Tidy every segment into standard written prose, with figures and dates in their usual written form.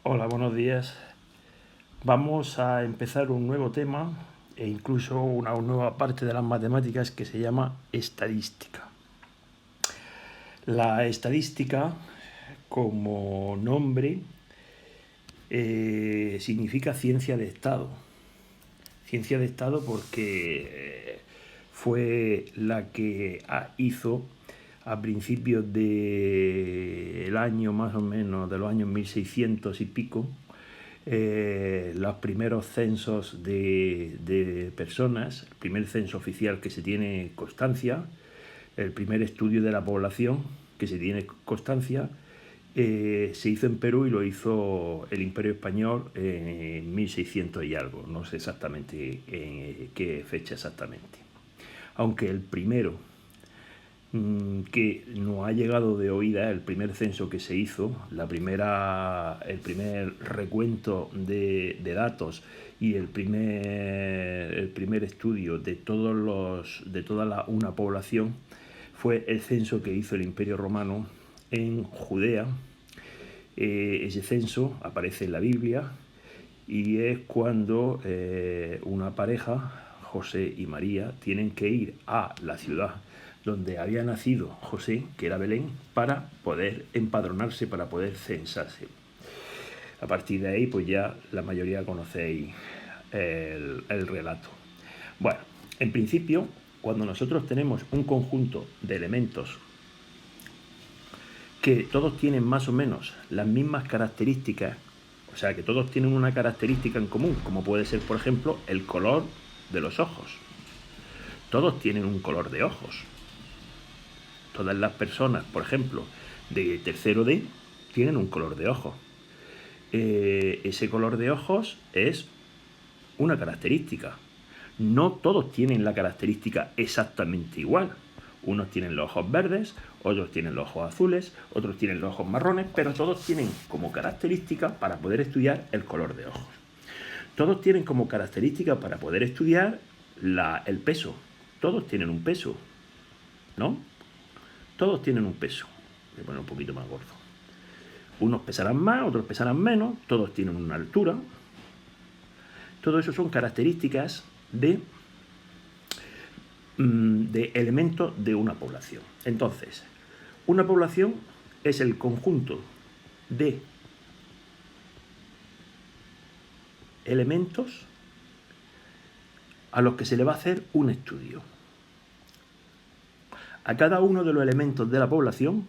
Hola, buenos días. Vamos a empezar un nuevo tema e incluso una nueva parte de las matemáticas que se llama estadística. La estadística, como nombre, significa ciencia de Estado. Ciencia de Estado porque fue la que hizo a principios del año más o menos, de los años 1600 y pico, los primeros censos de personas, el primer censo oficial que se tiene constancia, el primer estudio de la población que se tiene constancia, se hizo en Perú y lo hizo el Imperio Español en 1600 y algo, no sé exactamente qué fecha exactamente. Aunque el primero que nos ha llegado de oída, el primer censo que se hizo, el primer recuento de datos y el primer estudio de toda una población fue el censo que hizo el Imperio Romano en Judea. Ese censo aparece en la Biblia y es cuando una pareja, José y María, tienen que ir a la ciudad donde había nacido José, que era Belén, para poder empadronarse, para poder censarse. A partir de ahí, pues ya la mayoría conocéis el relato. Bueno, en principio, cuando nosotros tenemos un conjunto de elementos que todos tienen más o menos las mismas características, o sea, que todos tienen una característica en común, como puede ser, por ejemplo, el color de los ojos. Todos tienen un color de ojos. Todas las personas, por ejemplo, de tercero D, tienen un color de ojos. Ese color de ojos es una característica. No todos tienen la característica exactamente igual. Unos tienen los ojos verdes, otros tienen los ojos azules, otros tienen los ojos marrones, pero todos tienen como característica para poder estudiar el color de ojos. Todos tienen como característica para poder estudiar el peso. Todos tienen un peso, ¿no? Todos tienen un peso. Voy a poner un poquito más gordo. Unos pesarán más, otros pesarán menos, todos tienen una altura. Todo eso son características de elementos de una población. Entonces, una población es el conjunto de elementos a los que se le va a hacer un estudio. A cada uno de los elementos de la población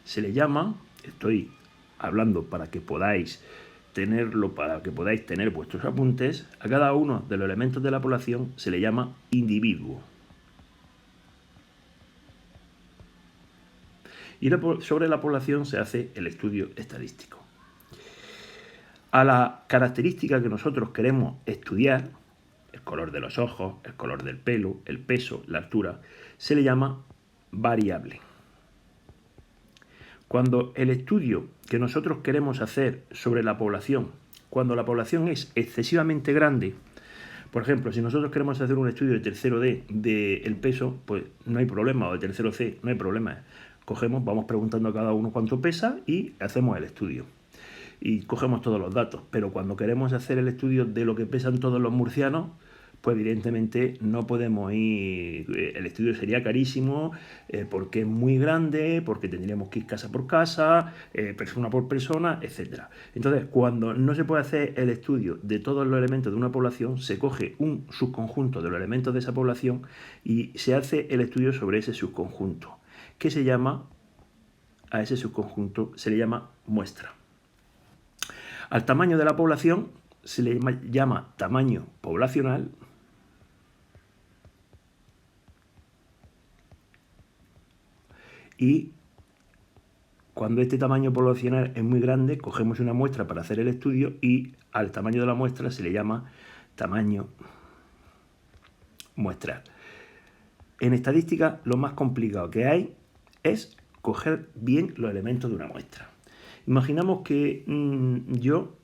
se le llama, estoy hablando para que podáis tenerlo, para que podáis tener vuestros apuntes, a cada uno de los elementos de la población se le llama individuo. Y sobre la población se hace el estudio estadístico. A la característica que nosotros queremos estudiar, el color de los ojos, el color del pelo, el peso, la altura, se le llama variable. Cuando el estudio que nosotros queremos hacer sobre la población, cuando la población es excesivamente grande, por ejemplo, si nosotros queremos hacer un estudio de tercero D del peso, pues no hay problema, o de tercero C, no hay problema. Cogemos, vamos preguntando a cada uno cuánto pesa y hacemos el estudio. Y cogemos todos los datos. Pero cuando queremos hacer el estudio de lo que pesan todos los murcianos, pues evidentemente no podemos ir, el estudio sería carísimo porque es muy grande, porque tendríamos que ir casa por casa, persona por persona, etc. Entonces, cuando no se puede hacer el estudio de todos los elementos de una población, se coge un subconjunto de los elementos de esa población y se hace el estudio sobre ese subconjunto, que se llama, a ese subconjunto se le llama muestra. Al tamaño de la población se le llama tamaño poblacional. Y cuando este tamaño poblacional es muy grande, cogemos una muestra para hacer el estudio y al tamaño de la muestra se le llama tamaño muestral. En estadística, lo más complicado que hay es coger bien los elementos de una muestra. Imaginamos que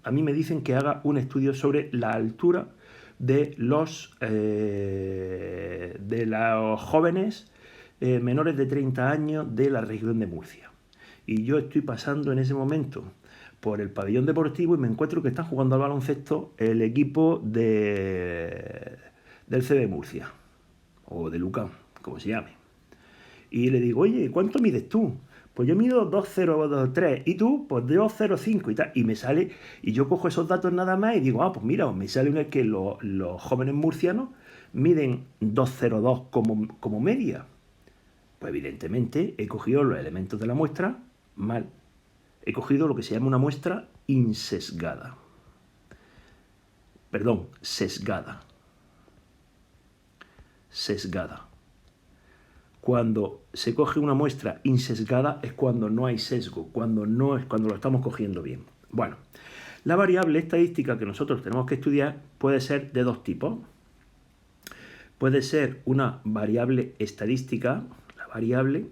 a mí me dicen que haga un estudio sobre la altura de los jóvenes menores de 30 años de la región de Murcia. Y yo estoy pasando en ese momento por el pabellón deportivo y me encuentro que están jugando al baloncesto el equipo del CB Murcia, o de Lucán, como se llame. Y le digo, oye, ¿cuánto mides tú? Pues yo mido 2,023 y tú, pues 2,05 y tal. Y me sale, y yo cojo esos datos nada más y digo, pues mira, me sale una que los jóvenes murcianos miden 2,02 como media. Pues evidentemente he cogido los elementos de la muestra mal. He cogido lo que se llama una muestra insesgada. Perdón, sesgada. Sesgada. Cuando se coge una muestra insesgada es cuando no hay sesgo, cuando lo estamos cogiendo bien. Bueno, la variable estadística que nosotros tenemos que estudiar puede ser de dos tipos. Puede ser una variable estadística, la variable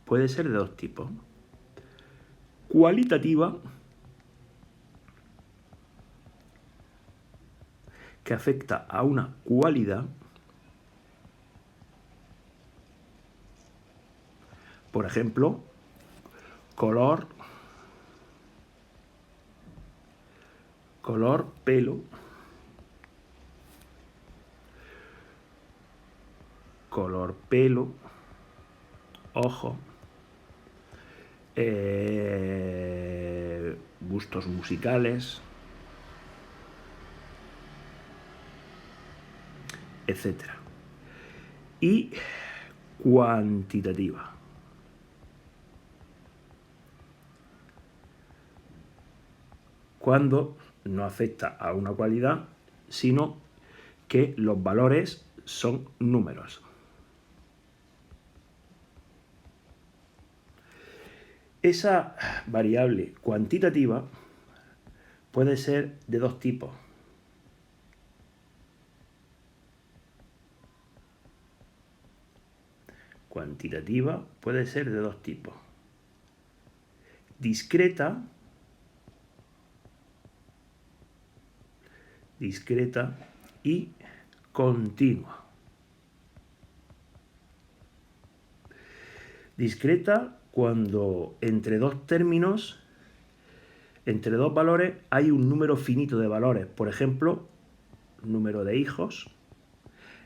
puede ser de dos tipos. Cualitativa, que afecta a una cualidad. Por ejemplo, color, pelo, ojo, gustos musicales, etc. Y cuantitativa. Cuando no afecta a una cualidad, sino que los valores son números. Esa variable cuantitativa puede ser de dos tipos. Cuantitativa puede ser de dos tipos. Discreta y continua. Discreta cuando entre dos términos, entre dos valores, hay un número finito de valores. Por ejemplo, número de hijos.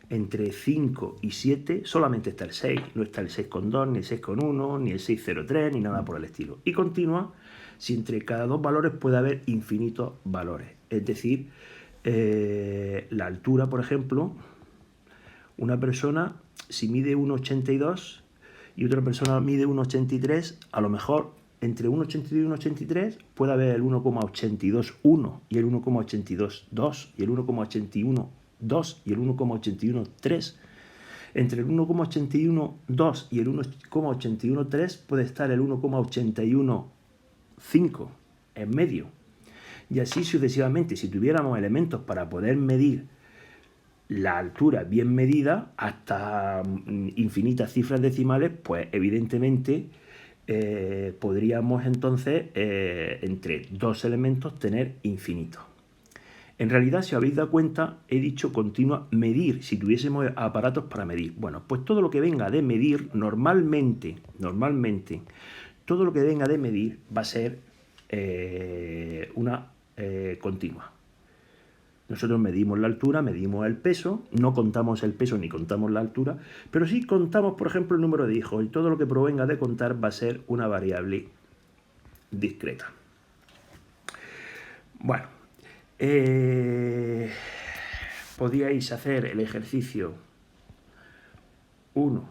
Entre 5 y 7 solamente está el 6, no está el 6,2, ni el 6,1, ni el 6,03, ni nada por el estilo. Y continua si entre cada dos valores puede haber infinitos valores. Es decir, la altura, por ejemplo, una persona, si mide 1,82 y otra persona mide 1,83, a lo mejor entre 1,82 y 1,83 puede haber el 1,82,1 y el 1,82,2 y el 1,81,2 y el 1,81,3. Entre el 1,81,2 y el 1,81,3 puede estar el 1,81,5 en medio. Y así sucesivamente, si tuviéramos elementos para poder medir la altura bien medida hasta infinitas cifras decimales, pues evidentemente podríamos entonces entre dos elementos tener infinitos. En realidad, si os habéis dado cuenta, he dicho continua medir, si tuviésemos aparatos para medir. Bueno, pues todo lo que venga de medir, normalmente, todo lo que venga de medir va a ser una continua. Nosotros medimos la altura, medimos el peso, no contamos el peso ni contamos la altura, pero sí contamos, por ejemplo, el número de hijos, y todo lo que provenga de contar va a ser una variable discreta. Bueno, podíais hacer el ejercicio 1,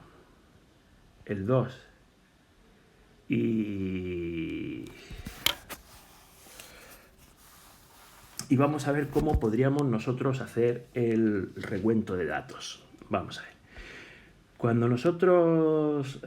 el 2 y vamos a ver cómo podríamos nosotros hacer el recuento de datos. Vamos a ver. Cuando nosotros